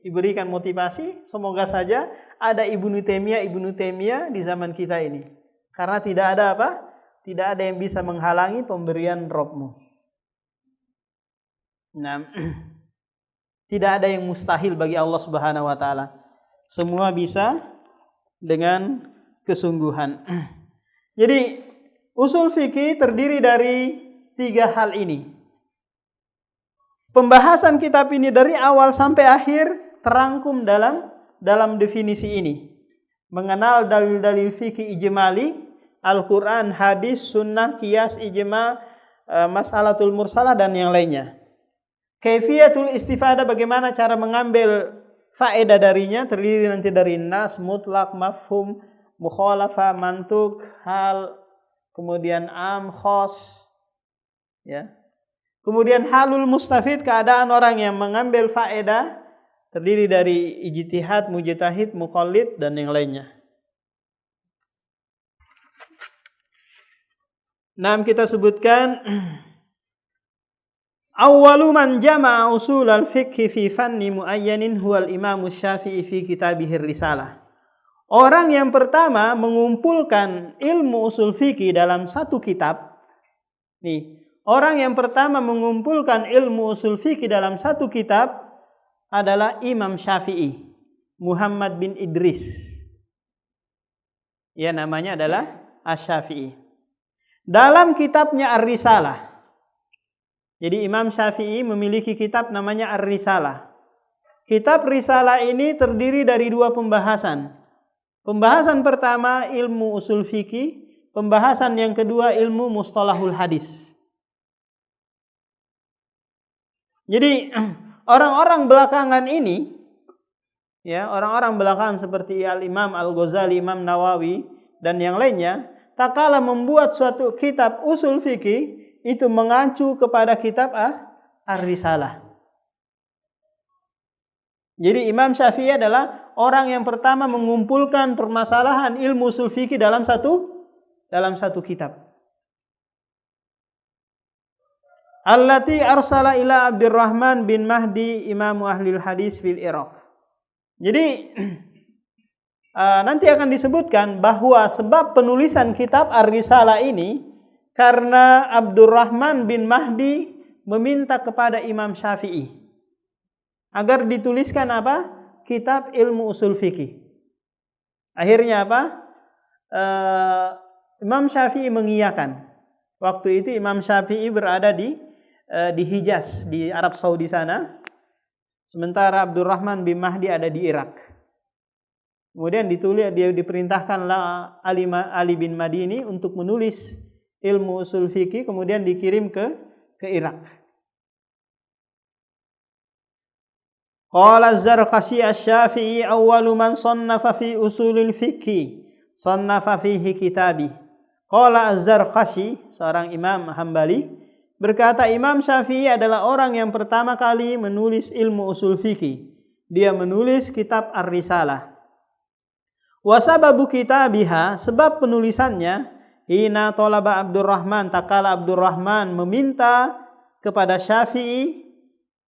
diberikan motivasi. Semoga saja ada Ibnu Taimiyah di zaman kita ini. Karena tidak ada apa? Tidak ada yang bisa menghalangi pemberian Rabbmu. Nah, tidak ada yang mustahil bagi Allah Subhanahu wa taala. Semua bisa dengan kesungguhan. Jadi ushul fikih terdiri dari 3 hal ini. Pembahasan kitab ini dari awal sampai akhir terangkum dalam definisi ini. Mengenal dalil-dalil fikih ijmali, Al-Quran, hadis, sunnah, qiyas, ijma, mas'alatul mursalah dan yang lainnya. Kaifiyatul istifadah, bagaimana cara mengambil faedah darinya, terdiri nanti dari nas, mutlak, mafhum, mukhalafah, mantuk, hal, kemudian am, khos, ya. Kemudian halul mustafid, keadaan orang yang mengambil faedah, terdiri dari ijtihad, mujtahid, muqallid dan yang lainnya. Nah, kita sebutkan awwalu man jama'a usul al-fiqh fi fanni muayyanin huwal Imam Syafi'i fi kitabih Risalah. Orang yang pertama mengumpulkan ilmu usul fikih dalam satu kitab. Nih, orang yang pertama mengumpulkan ilmu usul fikih dalam satu kitab adalah Imam Syafi'i, Muhammad bin Idris. Ya, namanya adalah Asy-Syafi'i. Dalam kitabnya Ar-Risalah. Jadi Imam Syafi'i memiliki kitab namanya Ar-Risalah. Kitab Risalah ini terdiri dari dua pembahasan. Pembahasan pertama ilmu usul fikih, pembahasan yang kedua ilmu mustalahul hadis. Jadi orang-orang belakangan ini, ya, orang-orang belakangan seperti Al-Imam Al-Ghazali, Imam Nawawi dan yang lainnya, tak kala membuat suatu kitab usul fikih itu mengacu kepada kitab Ar-Risalah. Jadi Imam Syafi'i adalah orang yang pertama mengumpulkan permasalahan ilmu usul fikih dalam satu kitab. Allati arsala ila Abdurrahman bin Mahdi imamu ahlil hadis fil Iraq. Jadi nanti akan disebutkan bahwa sebab penulisan kitab Ar-Risalah ini karena Abdurrahman bin Mahdi meminta kepada Imam Syafi'i agar dituliskan apa? Kitab ilmu usul fikih. Akhirnya apa? Imam Syafi'i mengiyakan. Waktu itu Imam Syafi'i berada di Hijaz, di Arab Saudi sana. Sementara Abdurrahman bin Mahdi ada di Irak. Kemudian dia diperintahkanlah Ali bin Madini untuk menulis ilmu usul fikih, kemudian dikirim ke Irak. Qala Az-Zarqashi Asy-Syafi'i awwalu man sannafa fi usulil fiqh, sannafa fihi kitabi. Qala Az-Zarqashi, seorang imam Hambali, berkata Imam Syafi'i adalah orang yang pertama kali menulis ilmu usul fikih. Dia menulis kitab Ar-Risalah. Wa sababu kitabiha, sebab penulisannya, hina talaba Abdurrahman, takala Abdurrahman meminta kepada Syafi'i,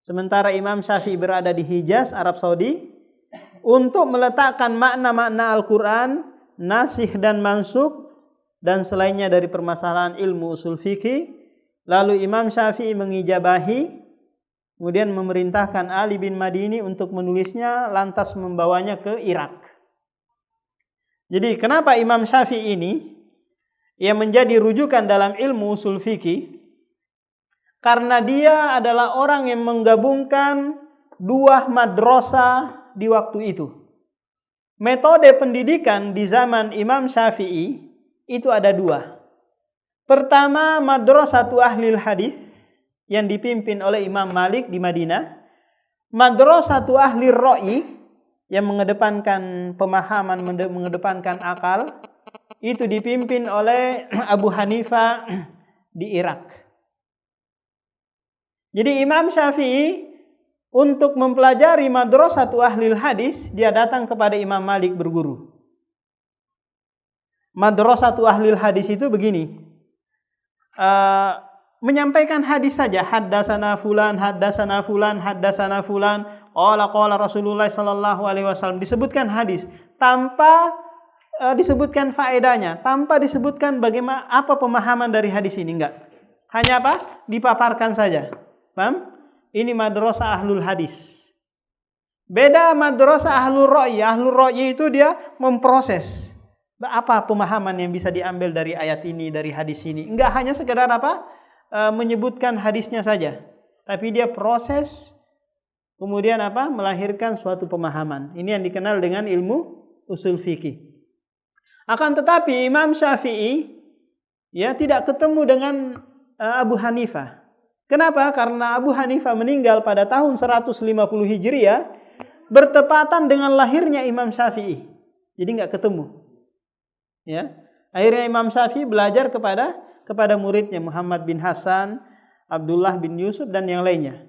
sementara Imam Syafi'i berada di Hijaz, Arab Saudi, untuk meletakkan makna-makna Al-Quran, nasikh dan mansukh, dan selainnya dari permasalahan ilmu usul fikih. Lalu Imam Syafi'i mengijabahi, kemudian memerintahkan Ali bin Madini untuk menulisnya, lantas membawanya ke Irak. Jadi kenapa Imam Syafi'i ini yang menjadi rujukan dalam ilmu usul fikih? Karena dia adalah orang yang menggabungkan dua madrasah di waktu itu. Metode pendidikan di zaman Imam Syafi'i itu ada dua. Pertama, madrasatu ahlil hadis yang dipimpin oleh Imam Malik di Madinah. Madrasatu ahli ra'i yang mengedepankan pemahaman, mengedepankan akal, itu dipimpin oleh Abu Hanifah di Irak. Jadi Imam Syafi'i untuk mempelajari madrasatu ahlil hadis, dia datang kepada Imam Malik berguru. Madrasatu ahlil hadis itu begini, menyampaikan hadis saja, haddasana fulan, haddasana fulan, haddasana fulan, qala Rasulullah sallallahu alaihi wasallam, disebutkan hadis tanpa disebutkan faedahnya, tanpa disebutkan bagaimana apa pemahaman dari hadis ini, enggak. Hanya apa? Dipaparkan saja. Paham? Ini madrasah ahlul hadis. Beda madrasah ahlul ra'yi. Ahlul ra'yi itu dia memproses. Apa pemahaman yang bisa diambil dari ayat ini, dari hadis ini. Enggak hanya sekedar apa? Menyebutkan hadisnya saja. Tapi dia proses, kemudian apa? Melahirkan suatu pemahaman. Ini yang dikenal dengan ilmu usul fikih. Akan tetapi Imam Syafi'i ya tidak ketemu dengan Abu Hanifah. Kenapa? Karena Abu Hanifah meninggal pada tahun 150 Hijriah bertepatan dengan lahirnya Imam Syafi'i. Jadi nggak ketemu. Ya. Akhirnya Imam Syafi'i belajar kepada muridnya Muhammad bin Hasan, Abdullah bin Yusuf dan yang lainnya.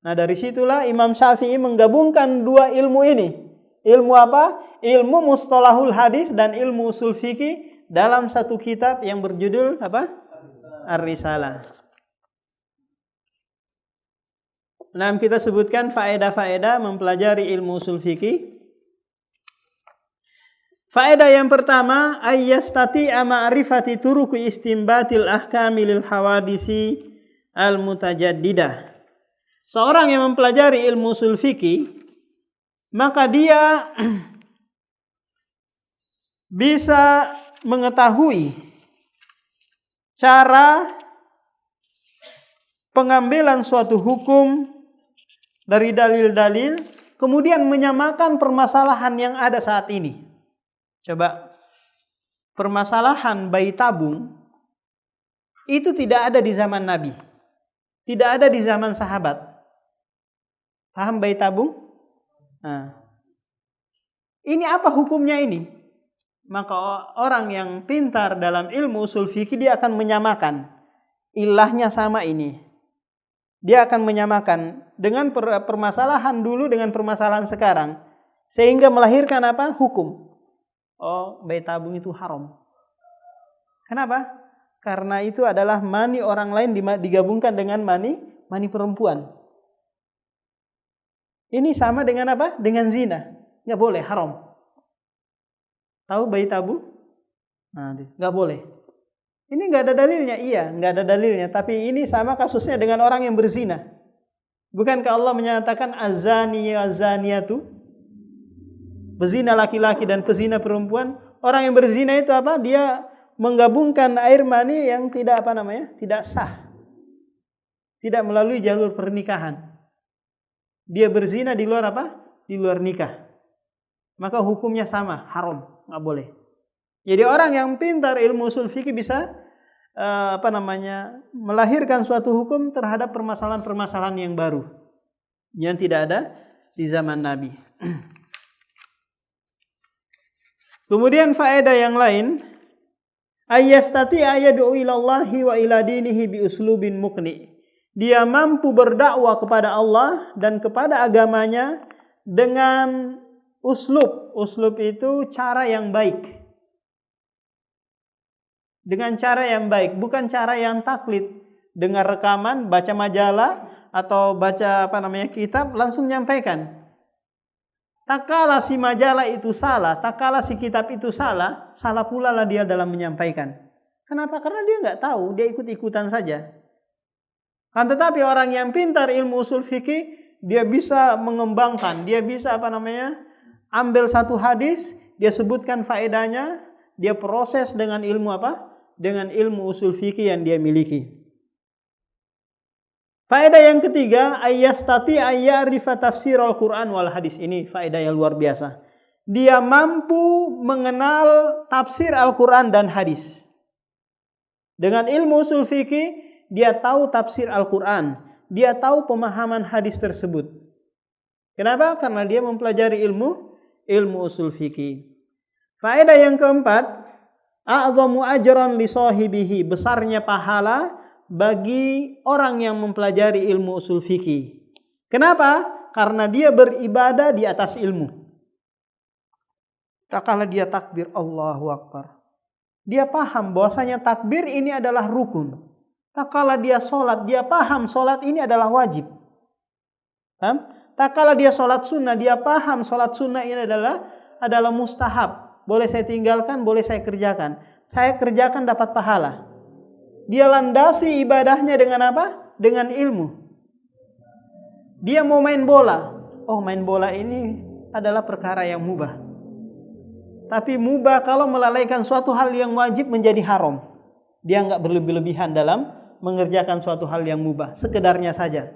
Nah, dari situlah Imam Syafi'i menggabungkan dua ilmu ini. Ilmu apa? Ilmu mustalahul hadis dan ilmu usul fikih dalam satu kitab yang berjudul apa? Ar-Risalah. Nah, kita sebutkan faedah-faedah mempelajari ilmu usul fikih. Faedah yang pertama, ayyastati'a ma'rifati turuqi istinbatil ahkami lil hawadisi al-mutajaddidah. Seorang yang mempelajari ilmu usul fikih, maka dia bisa mengetahui cara pengambilan suatu hukum dari dalil-dalil, kemudian menyamakan permasalahan yang ada saat ini. Coba, permasalahan bayi tabung itu tidak ada di zaman Nabi, tidak ada di zaman sahabat. Paham bayi tabung? Nah, ini apa hukumnya ini? Maka orang yang pintar dalam ilmu usul fikih dia akan menyamakan ilahnya sama ini. Dia akan menyamakan dengan permasalahan dulu dengan permasalahan sekarang, sehingga melahirkan apa? Hukum. Oh, bayi tabung itu haram. Kenapa? Karena itu adalah mani orang lain digabungkan dengan mani perempuan. Ini sama dengan apa? Dengan zina. Nggak boleh, haram. Tahu bayi tabung? Nah, nggak boleh. Ini nggak ada dalilnya. Iya, nggak ada dalilnya. Tapi ini sama kasusnya dengan orang yang berzina. Bukankah Allah menyatakan azani azaniyatu? Pezina laki-laki dan pezina perempuan. Orang yang berzina itu apa? Dia menggabungkan air mani yang tidak apa namanya? Tidak sah. Tidak melalui jalur pernikahan. Dia berzina di luar apa? Di luar nikah. Maka hukumnya sama, haram, nggak boleh. Jadi orang yang pintar ilmu usul fikih bisa melahirkan suatu hukum terhadap permasalahan-permasalahan yang baru yang tidak ada di zaman Nabi. Kemudian faedah yang lain, ayyastati ayad'u ilallahi wa ila dinihi bi uslubin muqni. Dia mampu berdakwah kepada Allah dan kepada agamanya dengan uslub. Uslub itu cara yang baik. Dengan cara yang baik, bukan cara yang taklid. Dengar rekaman, baca majalah atau baca kitab langsung nyampaikan. Tak kala si majalah itu salah, tak kala si kitab itu salah, salah pula lah dia dalam menyampaikan. Kenapa? Karena dia nggak tahu, dia ikut-ikutan saja. Kan tetapi orang yang pintar ilmu usul fikih, dia bisa mengembangkan, dia bisa ambil satu hadis, dia sebutkan faedahnya, dia proses dengan ilmu apa? Dengan ilmu usul fikih yang dia miliki. Faedah yang ketiga, ayyastati ayyarifa tafsir al-Quran wal hadis. Ini faedah yang luar biasa. Dia mampu mengenal tafsir Al-Quran dan hadis. Dengan ilmu usul fikih, dia tahu tafsir Al-Quran. Dia tahu pemahaman hadis tersebut. Kenapa? Karena dia mempelajari ilmu usul fikih. Faedah yang keempat, a'zamu ajran li sahibihi. Besarnya pahala bagi orang yang mempelajari ilmu usul fikih. Kenapa? Karena dia beribadah di atas ilmu. Tak kala dia takbir Allahu Akbar, dia paham bahwasanya takbir ini adalah rukun. Tak kala dia sholat, dia paham sholat ini adalah wajib. Tak kala dia sholat sunnah, dia paham sholat sunnah ini adalah mustahab. Boleh saya tinggalkan, boleh saya kerjakan. Saya kerjakan dapat pahala. Dia landasi ibadahnya dengan apa? Dengan ilmu. Dia mau main bola. Oh, main bola ini adalah perkara yang mubah. Tapi mubah kalau melalaikan suatu hal yang wajib menjadi haram. Dia enggak berlebih-lebihan dalam mengerjakan suatu hal yang mubah. Sekedarnya saja.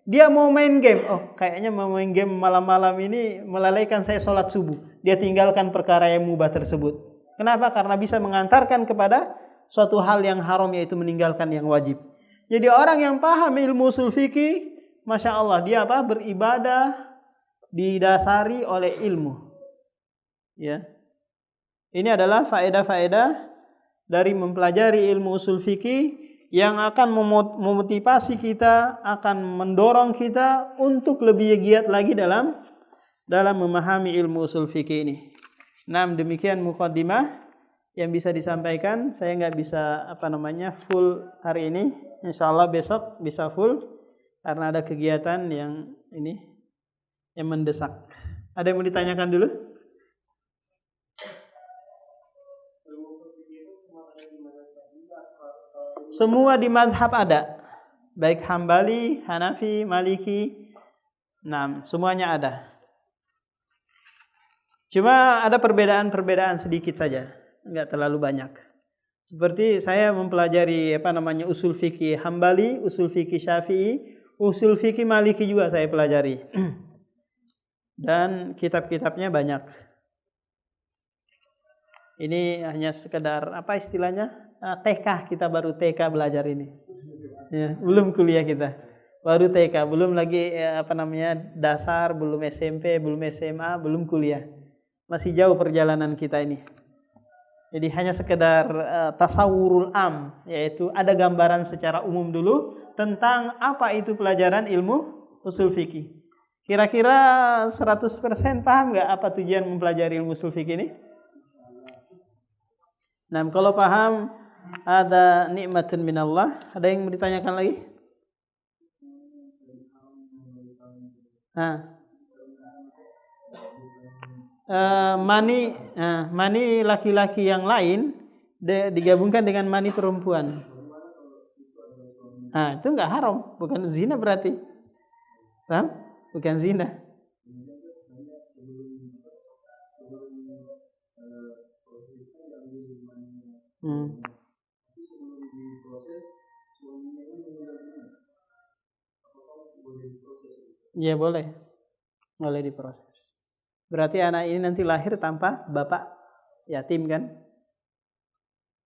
Dia mau main game. Oh, kayaknya mau main game malam-malam ini melalaikan saya sholat subuh. Dia tinggalkan perkara yang mubah tersebut. Kenapa? Karena bisa mengantarkan kepada suatu hal yang haram, yaitu meninggalkan yang wajib. Jadi orang yang paham ilmu usul fikih, Masya Allah, dia beribadah didasari oleh ilmu. Ya, ini adalah faedah-faedah dari mempelajari ilmu usul fikih yang akan memotivasi kita, akan mendorong kita untuk lebih giat lagi dalam memahami ilmu usul fikih ini. Nah, demikian muqaddimah yang bisa disampaikan. Saya nggak bisa full hari ini. Insya Allah besok bisa full karena ada kegiatan yang mendesak. Ada yang mau ditanyakan dulu? Semua di madhab ada, baik Hambali, Hanafi, Maliki, semuanya ada. Cuma ada perbedaan-perbedaan sedikit saja, enggak terlalu banyak. Seperti saya mempelajari usul fikih Hambali, usul fikih Syafi'i, usul fikih Maliki juga saya pelajari. Dan kitab-kitabnya banyak. Ini hanya sekedar istilahnya? TK, kita baru TK belajar ini. Ya, belum kuliah kita. Baru TK, belum lagi dasar, belum SMP, belum SMA, belum kuliah. Masih jauh perjalanan kita ini. Jadi hanya sekedar tasawurul am, yaitu ada gambaran secara umum dulu tentang apa itu pelajaran ilmu usul fikih. Kira-kira 100% paham nggak apa tujuan mempelajari ilmu usul fikih ini? Nah, kalau paham, ada nikmatun minallah. Ada yang mau ditanyakan lagi? Mani laki-laki yang lain digabungkan dengan mani perempuan. Itu enggak haram, bukan zina berarti. Paham? Bukan zina. Ya boleh diproses. Berarti anak ini nanti lahir tanpa bapak, yatim kan?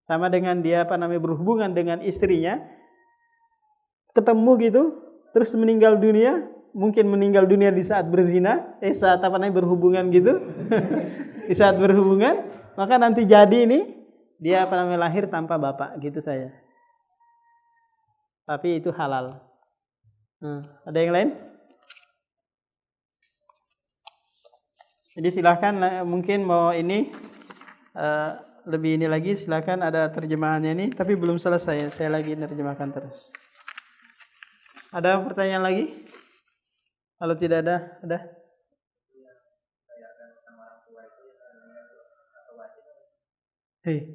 Sama dengan dia berhubungan dengan istrinya, ketemu gitu, terus meninggal dunia, mungkin meninggal dunia di saat berzina, saat berhubungan gitu, di saat berhubungan, maka nanti jadi ini dia lahir tanpa bapak gitu saja. Tapi itu halal. Ada yang lain? Jadi silahkan, mungkin mau lebih ini lagi, silahkan, ada terjemahannya ini, tapi belum selesai, saya lagi menerjemahkan terus. Ada pertanyaan lagi? Kalau tidak ada?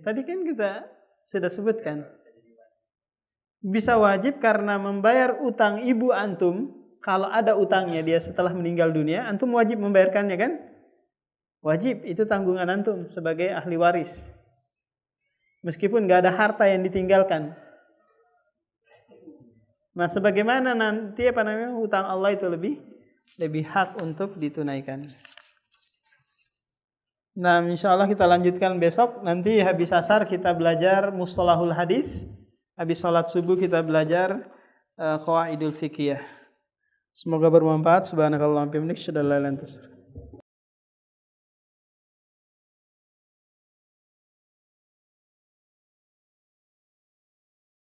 Tadi kan kita sudah sebutkan. Bisa wajib karena membayar utang ibu antum. Kalau ada utangnya dia setelah meninggal dunia, antum wajib membayarkannya kan? Wajib, itu tanggungan antum sebagai ahli waris. Meskipun gak ada harta yang ditinggalkan. Nah, sebagaimana nanti utang Allah itu lebih hak untuk ditunaikan. Nah, insyaallah kita lanjutkan besok. Nanti habis asar kita belajar mustalahul hadis. Habis sholat subuh kita belajar qawaidul fiqhiyah. Semoga bermanfaat. Subhanakallahumma wa bihamdika, asyhadu an la ilaha illa anta,